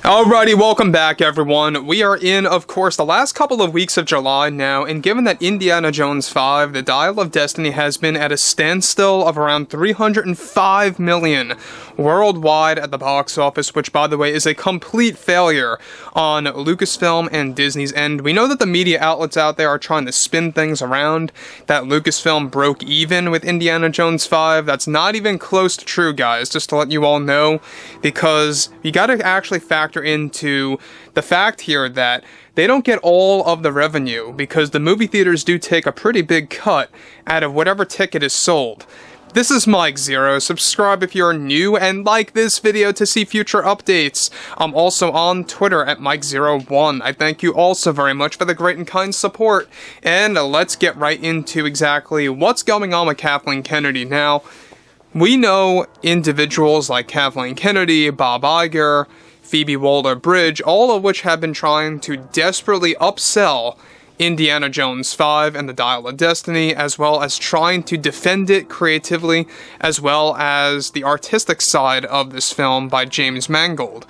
Alrighty, welcome back everyone. We are in, of course, the last couple of weeks of July now, and given that Indiana Jones 5, The Dial of Destiny has been at a standstill of around $305 million worldwide at the box office, which by the way is a complete failure on Lucasfilm and Disney's end. We know that the media outlets out there are trying to spin things around, that Lucasfilm broke even with Indiana Jones 5. That's not even close to true, guys, just to let you all know, because you gotta actually factor into the fact here that they don't get all of the revenue because the movie theaters do take a pretty big cut out of whatever ticket is sold. This is Mike Zero. Subscribe if you're new and like this video to see future updates. I'm also on Twitter at Mike01. I thank you all so very much for the great and kind support. And let's get right into exactly what's going on with Kathleen Kennedy. Now, we know individuals like Kathleen Kennedy, Bob Iger, Phoebe Waller-Bridge, all of which have been trying to desperately upsell Indiana Jones 5 and The Dial of Destiny, as well as trying to defend it creatively, as well as the artistic side of this film by James Mangold.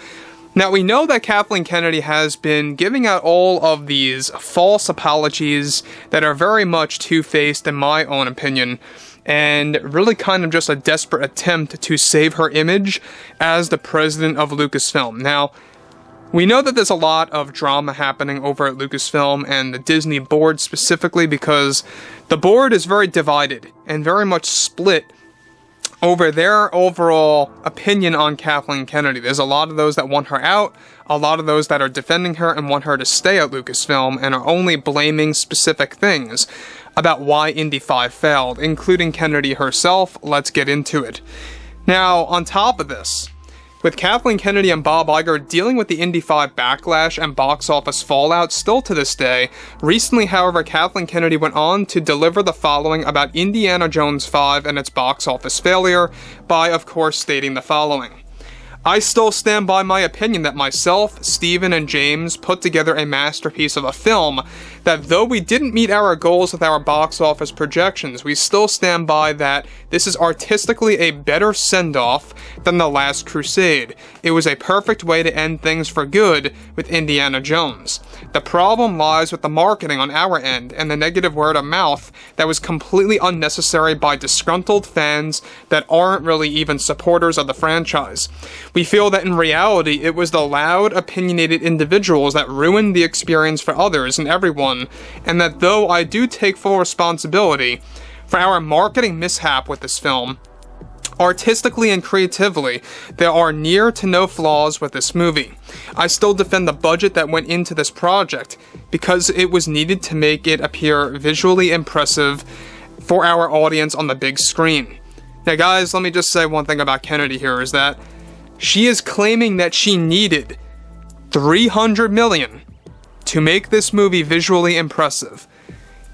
Now, we know that Kathleen Kennedy has been giving out all of these false apologies that are very much two-faced in my own opinion, and really kind of just a desperate attempt to save her image as the president of Lucasfilm. Now, we know that there's a lot of drama happening over at Lucasfilm and the Disney board specifically because the board is very divided and very much split over their overall opinion on Kathleen Kennedy. There's a lot of those that want her out, a lot of those that are defending her and want her to stay at Lucasfilm and are only blaming specific things about why Indy 5 failed, including Kennedy herself. Let's get into it. Now, on top of this, with Kathleen Kennedy and Bob Iger dealing with the Indy 5 backlash and box office fallout still to this day, recently, however, Kathleen Kennedy went on to deliver the following about Indiana Jones 5 and its box office failure by, of course, stating the following. I still stand by my opinion that myself, Steven, and James put together a masterpiece of a film that though we didn't meet our goals with our box office projections, we still stand by that this is artistically a better send-off than The Last Crusade. It was a perfect way to end things for good with Indiana Jones. The problem lies with the marketing on our end and the negative word of mouth that was completely unnecessary by disgruntled fans that aren't really even supporters of the franchise. We feel that in reality, it was the loud, opinionated individuals that ruined the experience for others and everyone, and that though I do take full responsibility for our marketing mishap with this film, artistically and creatively, there are near to no flaws with this movie. I still defend the budget that went into this project because it was needed to make it appear visually impressive for our audience on the big screen. Now guys, let me just say one thing about Kennedy here is that she is claiming that she needed $300 million to make this movie visually impressive.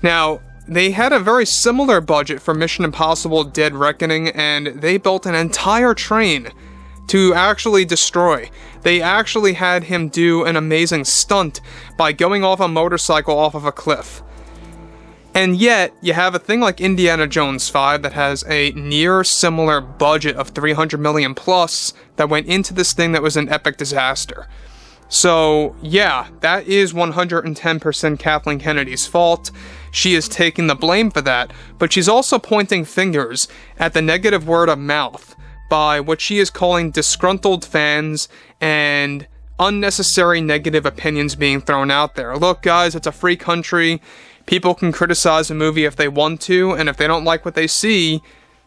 Now, they had a very similar budget for Mission Impossible Dead Reckoning, and they built an entire train to actually destroy. They actually had him do an amazing stunt by going off a motorcycle off of a cliff. And yet, you have a thing like Indiana Jones 5 that has a near similar budget of $300 million plus that went into this thing that was an epic disaster. So, yeah, that is 110% Kathleen Kennedy's fault. She is taking the blame for that, but she's also pointing fingers at the negative word of mouth by what she is calling disgruntled fans and unnecessary negative opinions being thrown out there. Look, guys, it's a free country. People can criticize a movie if they want to, and if they don't like what they see,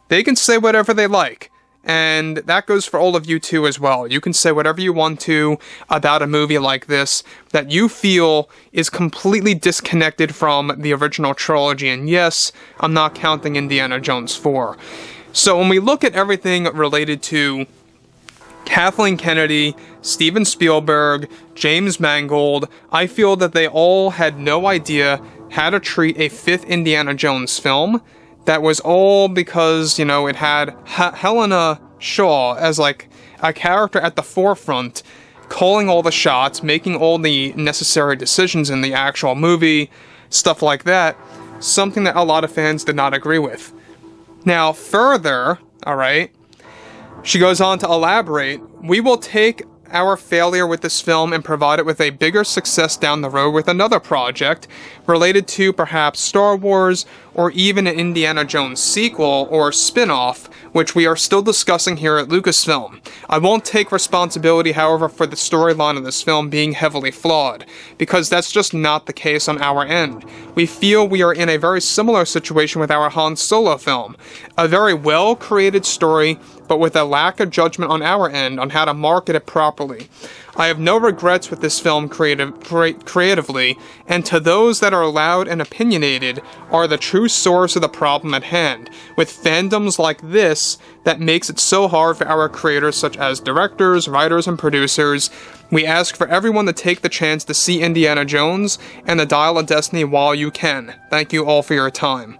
they can say whatever they like. And that goes for all of you too as well. You can say whatever you want to about a movie like this that you feel is completely disconnected from the original trilogy. And yes, I'm not counting Indiana Jones 4. So when we look at everything related to Kathleen Kennedy, Steven Spielberg, James Mangold, I feel that they all had no idea how to treat a fifth Indiana Jones film. That was all because, it had Helena Shaw as like a character at the forefront, calling all the shots, making all the necessary decisions in the actual movie, stuff like that. Something that a lot of fans did not agree with. Now, further, alright, she goes on to elaborate, we will take our failure with this film and provide it with a bigger success down the road with another project related to perhaps Star Wars or even an Indiana Jones sequel or spin-off, which we are still discussing here at Lucasfilm. I won't take responsibility, however, for the storyline of this film being heavily flawed, because that's just not the case on our end. We feel we are in a very similar situation with our Han Solo film. A very well-created story, but with a lack of judgment on our end on how to market it properly. I have no regrets with this film creatively, and to those that are loud and opinionated are the true source of the problem at hand, with fandoms like this that makes it so hard for our creators such as directors, writers, and producers. We ask for everyone to take the chance to see Indiana Jones and the Dial of Destiny while you can. Thank you all for your time.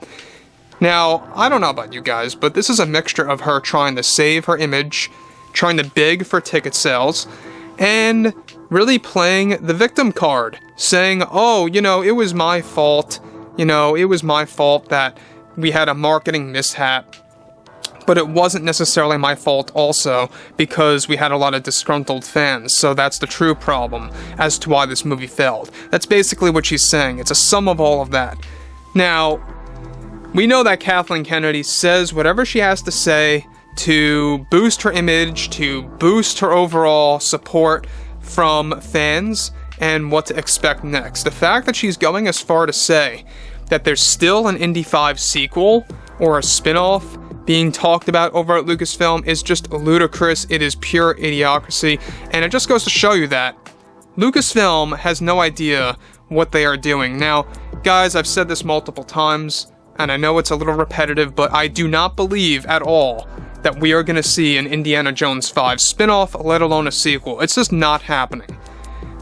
Now, I don't know about you guys, but this is a mixture of her trying to save her image, trying to beg for ticket sales, and really playing the victim card, saying, oh, it was my fault, it was my fault that we had a marketing mishap, but it wasn't necessarily my fault also, because we had a lot of disgruntled fans, so that's the true problem as to why this movie failed. That's basically what she's saying. It's a sum of all of that. Now, we know that Kathleen Kennedy says whatever she has to say to boost her image, to boost her overall support from fans, and what to expect next. The fact that she's going as far to say that there's still an Indy 5 sequel or a spin-off being talked about over at Lucasfilm is just ludicrous. It is pure idiocracy, and it just goes to show you that Lucasfilm has no idea what they are doing. Now, guys, I've said this multiple times, and I know it's a little repetitive, but I do not believe at all that we are going to see an Indiana Jones 5 spin-off, let alone a sequel. It's just not happening.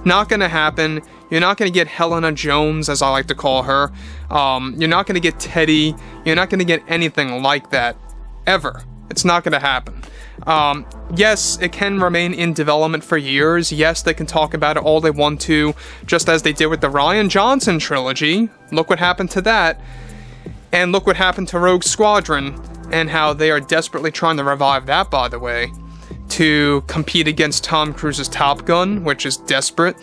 Not going to happen. You're not going to get Helena Jones, as I like to call her. You're not going to get Teddy. You're not going to get anything like that, ever. It's not going to happen. Yes, it can remain in development for years. Yes, they can talk about it all they want to, just as they did with the Rian Johnson trilogy. Look what happened to that. And look what happened to Rogue Squadron, and how they are desperately trying to revive that, by the way, to compete against Tom Cruise's Top Gun, which is desperate.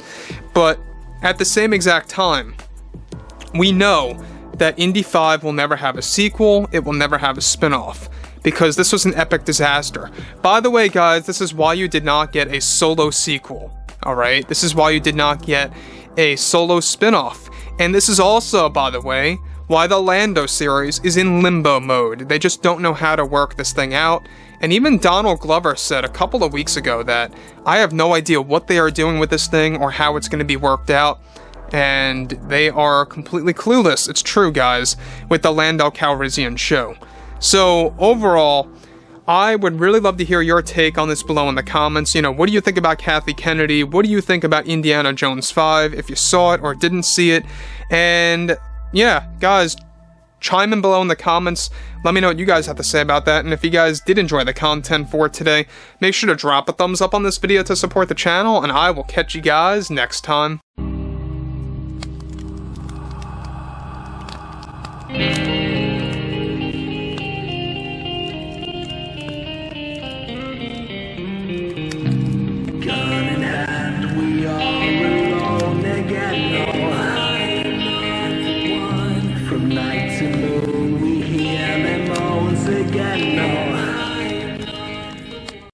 But at the same exact time, we know that Indy 5 will never have a sequel, it will never have a spin-off, because this was an epic disaster. By the way, guys, this is why you did not get a Solo sequel, alright? This is why you did not get a Solo spin-off. And this is also, by the way, why the Lando series is in limbo mode. They just don't know how to work this thing out. And even Donald Glover said a couple of weeks ago that I have no idea what they are doing with this thing or how it's going to be worked out. And they are completely clueless. It's true, guys, with the Lando Calrissian show. So overall, I would really love to hear your take on this below in the comments. What do you think about Kathy Kennedy? What do you think about Indiana Jones 5, if you saw it or didn't see it? And yeah, guys, chime in below in the comments. Let me know what you guys have to say about that. And if you guys did enjoy the content for today, make sure to drop a thumbs up on this video to support the channel, and I will catch you guys next time. Gun in hand, we are alone again. No, I'm not the one from night